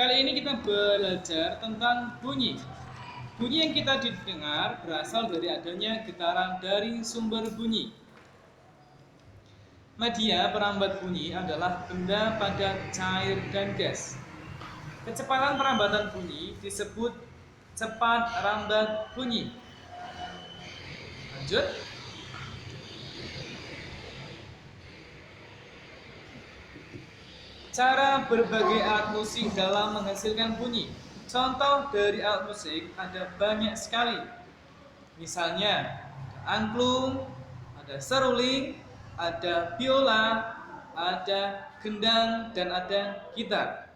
Kali ini kita belajar tentang bunyi. Bunyi yang kita dengar berasal dari adanya getaran dari sumber bunyi. Media perambat bunyi adalah benda padat, cair, dan gas. Kecepatan perambatan bunyi disebut cepat rambat bunyi. Lanjut. Cara berbagai alat musik dalam menghasilkan bunyi. Contoh dari alat musik ada banyak sekali. Misalnya angklung, ada seruling, ada biola, ada gendang, dan ada gitar.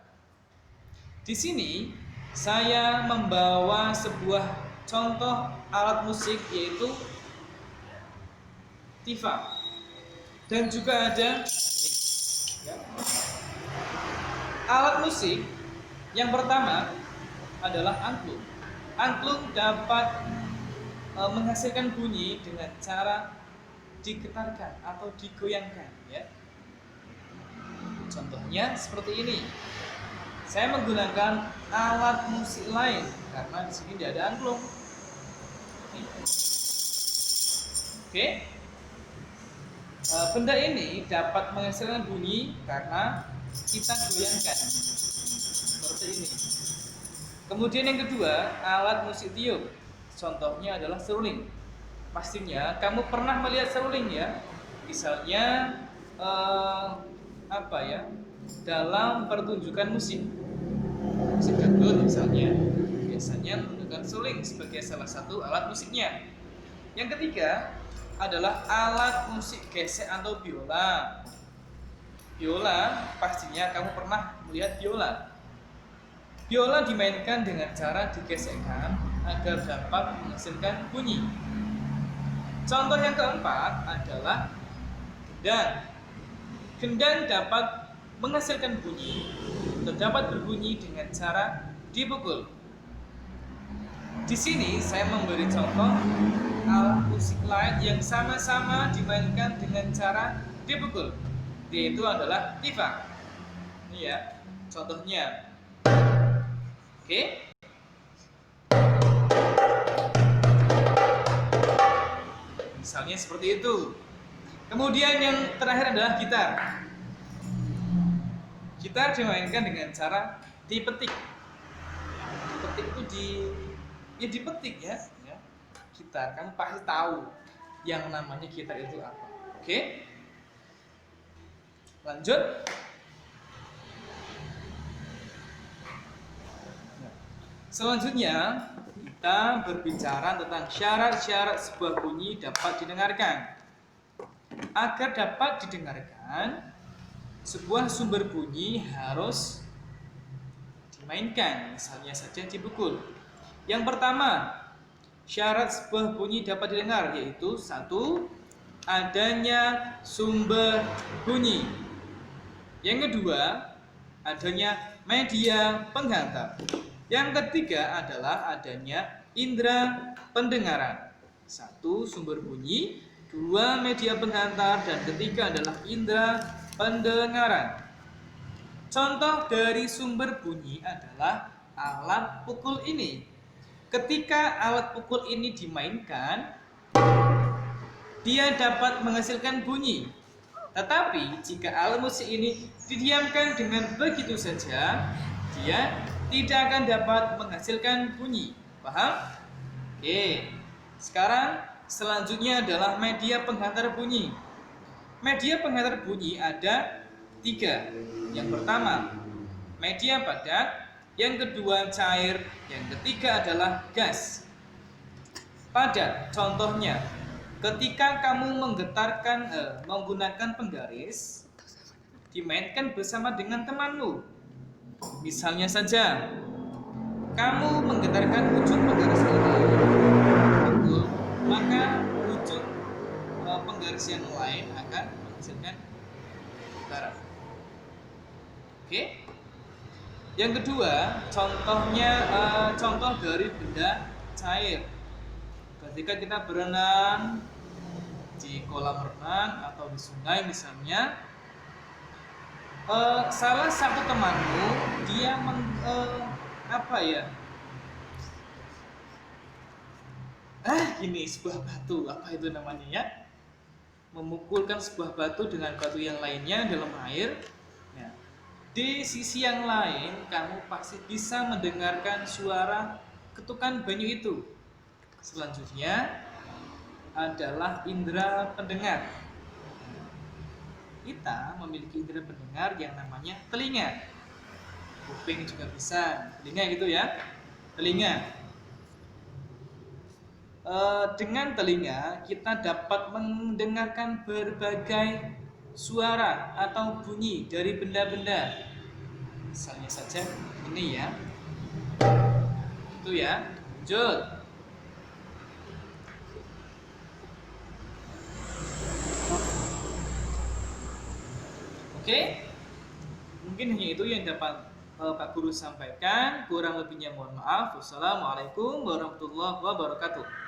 Di sini saya membawa sebuah contoh alat musik yaitu tifa. Dan juga ada alat musik yang pertama adalah angklung. Angklung dapat menghasilkan bunyi dengan cara digetarkan atau digoyangkan, ya. Contohnya seperti ini. Saya menggunakan alat musik lain karena di sini tidak ada angklung. Oke. Benda ini dapat menghasilkan bunyi karena kita goyangkan seperti ini. Kemudian yang kedua, alat musik tiup. Contohnya adalah seruling. Pastinya kamu pernah melihat seruling, ya. Misalnya dalam pertunjukan musik dangdut misalnya, biasanya menggunakan seruling sebagai salah satu alat musiknya. Yang ketiga adalah alat musik gesek atau biola. Biola, pastinya kamu pernah melihat biola. Biola dimainkan dengan cara digesekkan agar dapat menghasilkan bunyi. Contoh yang keempat adalah gendang. Gendang dapat menghasilkan bunyi atau dapat berbunyi dengan cara dipukul. Di sini saya memberi contoh alat musik lain yang sama-sama dimainkan dengan cara dipukul, yaitu adalah tifa. Ini ya, contohnya. Oke. Misalnya seperti itu. Kemudian yang terakhir adalah gitar. Gitar dimainkan dengan cara dipetik. Dipetik itu dipetik ya. Gitar, kamu pasti tahu yang namanya gitar itu apa. Oke? Lanjut. Selanjutnya kita berbicara tentang syarat-syarat sebuah bunyi dapat didengarkan. Agar dapat didengarkan, sebuah sumber bunyi harus dimainkan, misalnya saja dipukul. Yang pertama, syarat sebuah bunyi dapat didengar yaitu satu, adanya sumber bunyi. Yang kedua, adanya media penghantar. Yang ketiga adalah adanya indera pendengaran. Satu, sumber bunyi. Dua, media penghantar. Dan ketiga adalah indera pendengaran. Contoh dari sumber bunyi adalah alat pukul ini. Ketika alat pukul ini dimainkan, dia dapat menghasilkan bunyi. Tetapi jika alat musik ini didiamkan dengan begitu saja, dia tidak akan dapat menghasilkan bunyi. Paham? Oke. Sekarang selanjutnya adalah media penghantar bunyi. Media penghantar bunyi ada 3. Yang pertama, media padat. Yang kedua, cair. Yang ketiga adalah gas. Padat, contohnya ketika kamu menggunakan penggaris, dimainkan bersama dengan temanmu. Misalnya saja, kamu menggetarkan ujung penggaris ini, maka ujung penggaris yang lain akan menghasilkan getaran. Oke? Yang kedua, contoh dari benda cair. Ketika kita berenang di kolam renang atau di sungai misalnya, Salah satu temanmu dia apa ya? Gini, sebuah batu, apa itu namanya ya? Memukulkan sebuah batu dengan batu yang lainnya dalam air. Ya. Di sisi yang lain, kamu pasti bisa mendengarkan suara ketukan banyu itu. Selanjutnya adalah indera pendengar. Kita memiliki indera pendengar yang namanya telinga. Kuping juga bisa, telinga gitu ya. Telinga. Dengan telinga kita dapat mendengarkan berbagai suara atau bunyi dari benda-benda. Misalnya saja ini ya, itu ya. Lanjut. Oke, mungkin hanya itu yang dapat Pak Guru sampaikan. Kurang lebihnya mohon maaf. Wassalamualaikum warahmatullahi wabarakatuh.